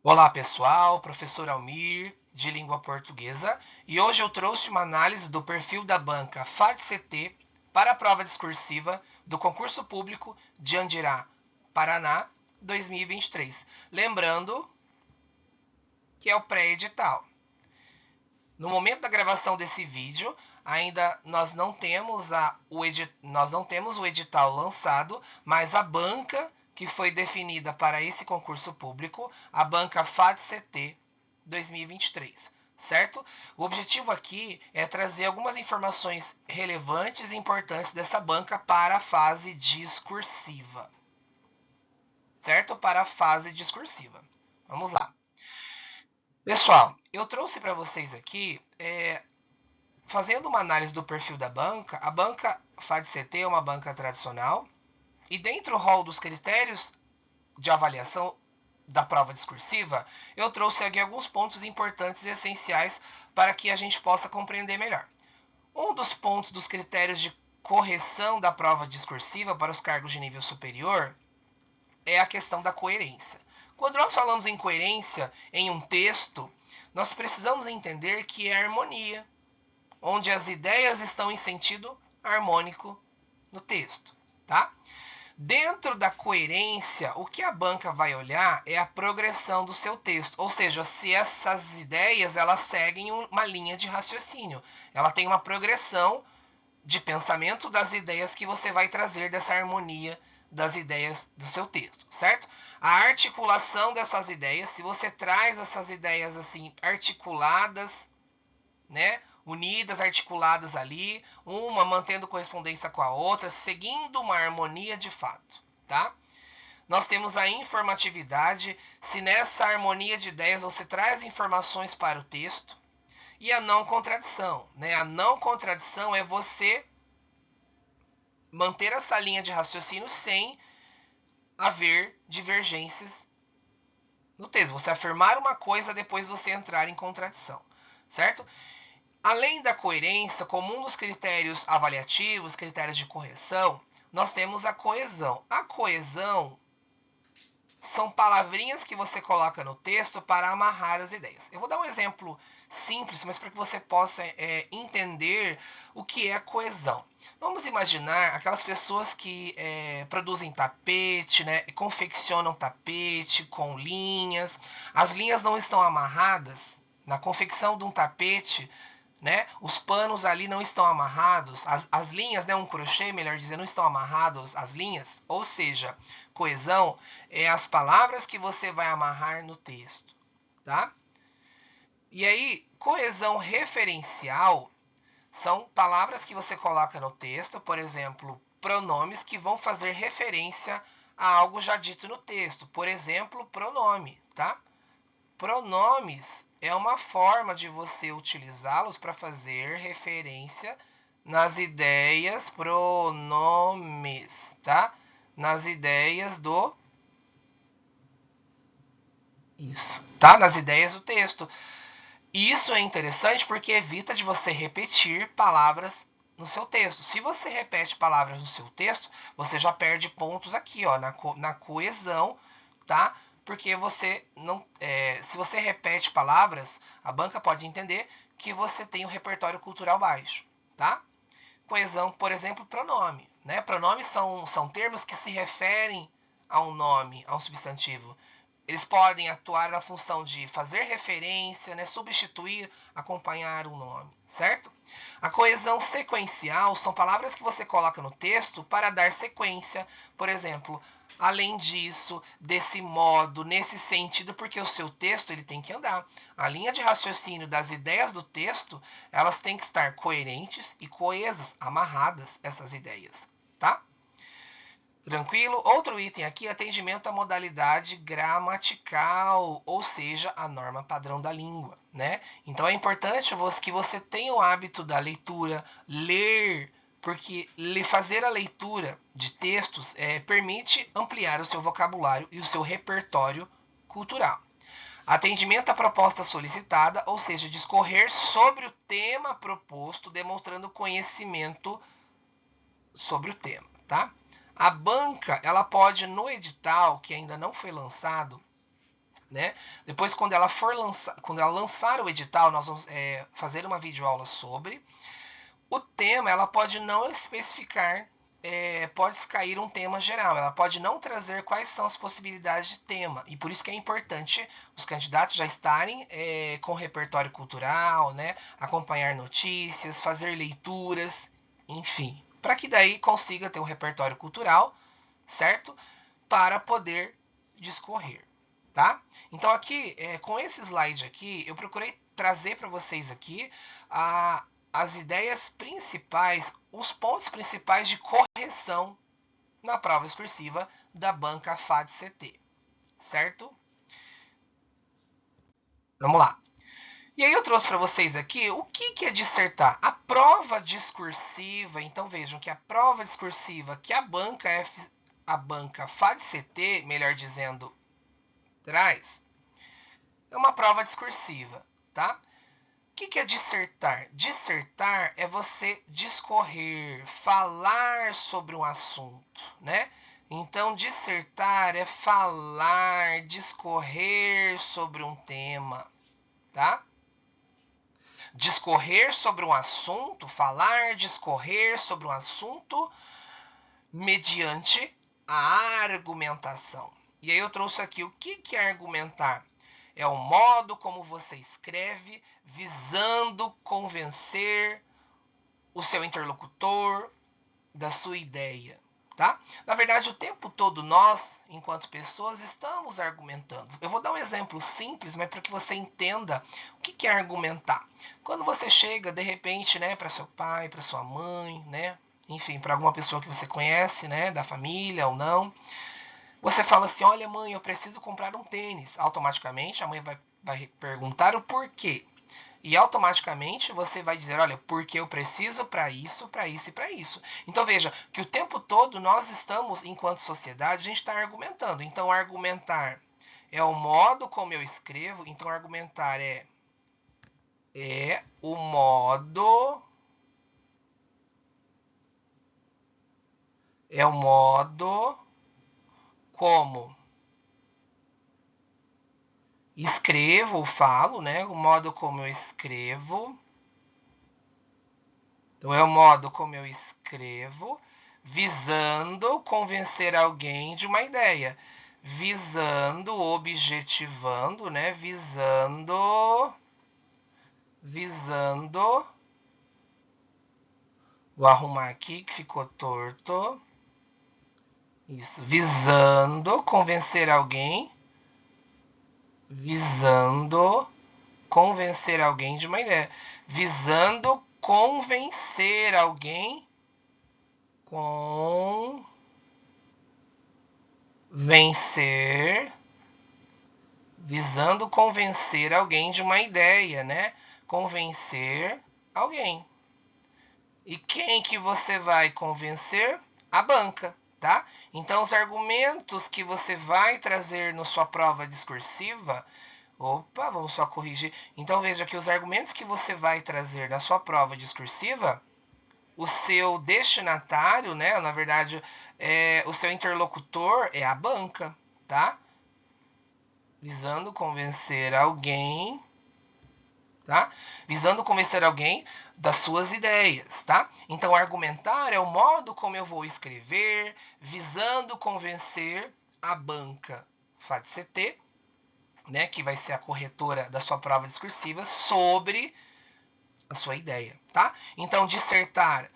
Olá pessoal, professor Almir, de língua portuguesa, e hoje eu trouxe uma análise do perfil da banca FAD-CT para a prova discursiva do concurso público de Andirá, Paraná, 2023. Lembrando que é o pré-edital. No momento da gravação desse vídeo, ainda nós não temos o edital lançado, mas a banca que foi definida para esse concurso público, a banca FAD-CT 2023, certo? O objetivo aqui é trazer algumas informações relevantes e importantes dessa banca para a fase discursiva, certo? Para a fase discursiva. Vamos lá. Pessoal, eu trouxe para vocês aqui fazendo uma análise do perfil da banca, a banca FAD-CT é uma banca tradicional e dentro do rol dos critérios de avaliação da prova discursiva, eu trouxe aqui alguns pontos importantes e essenciais para que a gente possa compreender melhor. Um dos pontos dos critérios de correção da prova discursiva para os cargos de nível superior é a questão da coerência. Quando nós falamos em coerência em um texto, nós precisamos entender que é harmonia, onde as ideias estão em sentido harmônico no texto, tá? Dentro da coerência, o que a banca vai olhar é a progressão do seu texto, ou seja, se essas ideias elas seguem uma linha de raciocínio, ela tem uma progressão de pensamento das ideias que você vai trazer dessa harmonia das ideias do seu texto, certo? A articulação dessas ideias, se você traz essas ideias assim articuladas, né, unidas, articuladas ali, uma mantendo correspondência com a outra, seguindo uma harmonia de fato, tá? Nós temos a informatividade, se nessa harmonia de ideias você traz informações para o texto, e a não contradição, né? A não contradição é você manter essa linha de raciocínio sem haver divergências no texto. Você afirmar uma coisa, depois você entrar em contradição, certo? Além da coerência, como um dos critérios avaliativos, critérios de correção, nós temos a coesão. A coesão são palavrinhas que você coloca no texto para amarrar as ideias. Eu vou dar um exemplo simples, mas para que você possa entender o que é coesão. Vamos imaginar aquelas pessoas que produzem tapete, né, confeccionam tapete com linhas. As linhas não estão amarradas. Na confecção de um tapete, né? Os panos ali não estão amarrados, as linhas, né? Um crochê, melhor dizendo, não estão amarrados as linhas. Ou seja, coesão é as palavras que você vai amarrar no texto, tá? E aí, coesão referencial são palavras que você coloca no texto, por exemplo, pronomes que vão fazer referência a algo já dito no texto. Por exemplo, pronome, tá? Pronomes é uma forma de você utilizá-los para fazer referência nas ideias pronomes, tá? Nas ideias do isso, tá? Nas ideias do texto. Isso é interessante porque evita de você repetir palavras no seu texto. Se você repete palavras no seu texto, você já perde pontos aqui, ó, na coesão, tá? Porque você não, se você repete palavras, a banca pode entender que você tem um repertório cultural baixo, tá? Coesão, por exemplo, pronome, né? Pronomes são termos que se referem a um nome, a um substantivo. Eles podem atuar na função de fazer referência, né, substituir, acompanhar um nome, certo? A coesão sequencial são palavras que você coloca no texto para dar sequência. Por exemplo, além disso, desse modo, nesse sentido, porque o seu texto ele tem que andar. A linha de raciocínio das ideias do texto, elas têm que estar coerentes e coesas, amarradas essas ideias, tá? Tranquilo? Outro item aqui, atendimento à modalidade gramatical, ou seja, a norma padrão da língua, né? Então é importante que você tenha o hábito da leitura, ler, porque fazer a leitura de textos permite ampliar o seu vocabulário e o seu repertório cultural. Atendimento à proposta solicitada, ou seja, discorrer sobre o tema proposto, demonstrando conhecimento sobre o tema, tá? A banca, ela pode, no edital, que ainda não foi lançado, né? Depois, quando ela lançar o edital, nós vamos fazer uma videoaula sobre. O tema, ela pode não especificar, pode cair um tema geral, ela pode não trazer quais são as possibilidades de tema, e por isso que é importante os candidatos já estarem com repertório cultural, né? Acompanhar notícias, fazer leituras, enfim, para que daí consiga ter um repertório cultural, certo? Para poder discorrer, tá? Então aqui, com esse slide aqui, eu procurei trazer para vocês aqui as ideias principais, os pontos principais de correção na prova discursiva da banca FAD-CT, certo? Vamos lá. E aí eu trouxe para vocês aqui o que é dissertar. A prova discursiva, então vejam que a prova discursiva que a banca FAD-CT, melhor dizendo, traz, é uma prova discursiva, tá? O que é dissertar? Dissertar é você discorrer, falar sobre um assunto, né? Então, dissertar é falar, discorrer sobre um tema, tá? Discorrer sobre um assunto, falar, discorrer sobre um assunto mediante a argumentação. E aí eu trouxe aqui o que é argumentar. É o modo como você escreve, visando convencer o seu interlocutor da sua ideia, tá? Na verdade, o tempo todo nós, enquanto pessoas, estamos argumentando. Eu vou dar um exemplo simples, mas para que você entenda o que é argumentar. Quando você chega, de repente, né, para seu pai, para sua mãe, né, enfim, para alguma pessoa que você conhece, né, da família ou não, você fala assim: olha, mãe, eu preciso comprar um tênis. Automaticamente a mãe vai perguntar o porquê. E automaticamente você vai dizer: olha, porque eu preciso para isso, para isso e para isso. Então veja que o tempo todo nós estamos, enquanto sociedade, a gente está argumentando. Então argumentar é o modo como eu escrevo. Então argumentar é o modo. É o modo como escrevo, falo, né? O modo como eu escrevo. Então, é o modo como eu escrevo, visando convencer alguém de uma ideia. Visando, objetivando, né? Visando. Vou arrumar aqui que ficou torto. Isso. Visando convencer alguém. Visando convencer alguém de uma ideia. Visando convencer alguém. Convencer. Visando convencer alguém de uma ideia, né? Convencer alguém. E quem que você vai convencer? A banca, tá? Então, os argumentos que você vai trazer na sua prova discursiva. Opa, vamos só corrigir. Então, veja que os argumentos que você vai trazer na sua prova discursiva, o seu destinatário, né? Na verdade, o seu interlocutor é a banca, tá? Visando convencer alguém, tá? Visando convencer alguém das suas ideias, tá? Então, argumentar é o modo como eu vou escrever, visando convencer a banca FAD-CT, né, que vai ser a corretora da sua prova discursiva, sobre a sua ideia, tá? Então, dissertar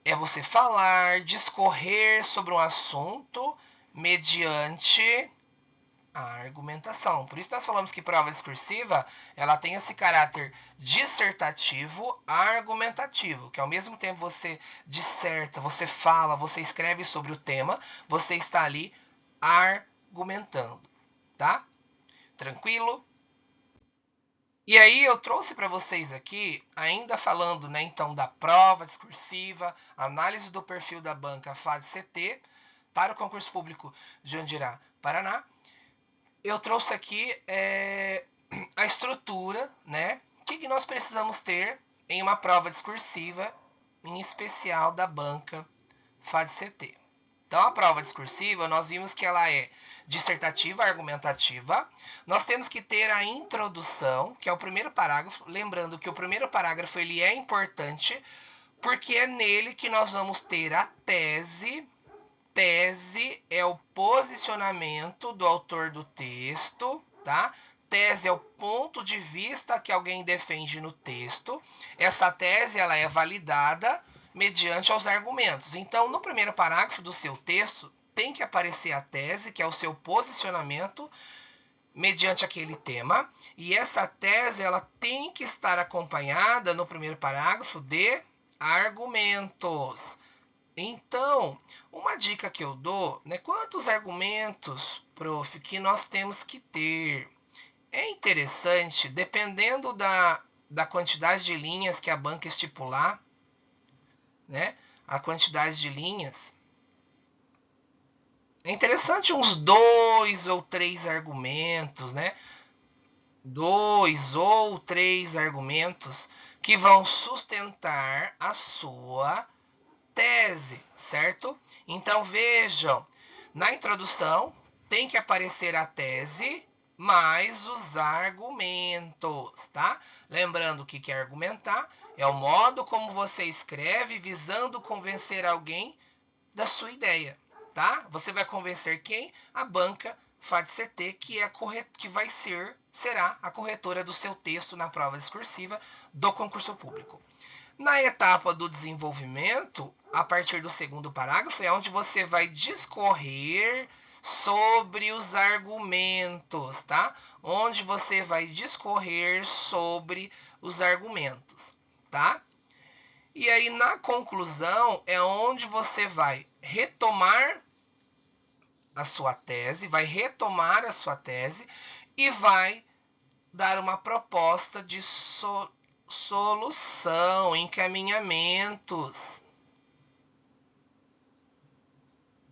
é você falar, discorrer sobre um assunto mediante a argumentação. Por isso nós falamos que prova discursiva, ela tem esse caráter dissertativo, argumentativo, que ao mesmo tempo você disserta, você fala, você escreve sobre o tema, você está ali argumentando, tá? Tranquilo? E aí eu trouxe para vocês aqui, ainda falando, né, então da prova discursiva, análise do perfil da banca FAD-CT para o concurso público de Jandirá, Paraná. Eu trouxe aqui a estrutura, né? O que nós precisamos ter em uma prova discursiva, em especial da banca FAD-CT, Então, a prova discursiva, nós vimos que ela é dissertativa, argumentativa. Nós temos que ter a introdução, que é o primeiro parágrafo. Lembrando que o primeiro parágrafo ele é importante, porque é nele que nós vamos ter a tese. Tese é o posicionamento do autor do texto, tá? Tese é o ponto de vista que alguém defende no texto. Essa tese ela é validada mediante os argumentos. Então, no primeiro parágrafo do seu texto, tem que aparecer a tese, que é o seu posicionamento mediante aquele tema. E essa tese ela tem que estar acompanhada, no primeiro parágrafo, de argumentos. Então, uma dica que eu dou, né? Quantos argumentos, prof, que nós temos que ter? É interessante, dependendo da quantidade de linhas que a banca estipular, né? A quantidade de linhas. É interessante uns 2 ou 3 argumentos, né? 2 ou 3 argumentos que vão sustentar a sua tese, certo? Então vejam, na introdução tem que aparecer a tese mais os argumentos, tá? Lembrando que quer argumentar é o modo como você escreve visando convencer alguém da sua ideia, tá? Você vai convencer quem? A banca FAD-CT, que será a corretora do seu texto na prova discursiva do concurso público. Na etapa do desenvolvimento, a partir do segundo parágrafo, é onde você vai discorrer sobre os argumentos, tá? Onde você vai discorrer sobre os argumentos, tá? E aí, na conclusão, é onde você vai retomar a sua tese, e vai dar uma proposta de solução, encaminhamentos,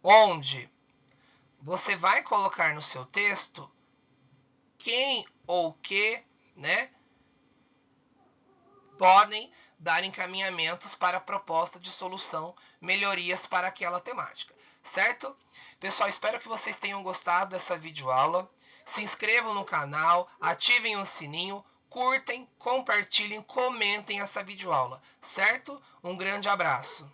onde você vai colocar no seu texto quem ou que, né, podem dar encaminhamentos para a proposta de solução, melhorias para aquela temática, certo? Pessoal, espero que vocês tenham gostado dessa videoaula. Se inscrevam no canal, ativem o sininho, curtem, compartilhem, comentem essa videoaula, certo? Um grande abraço.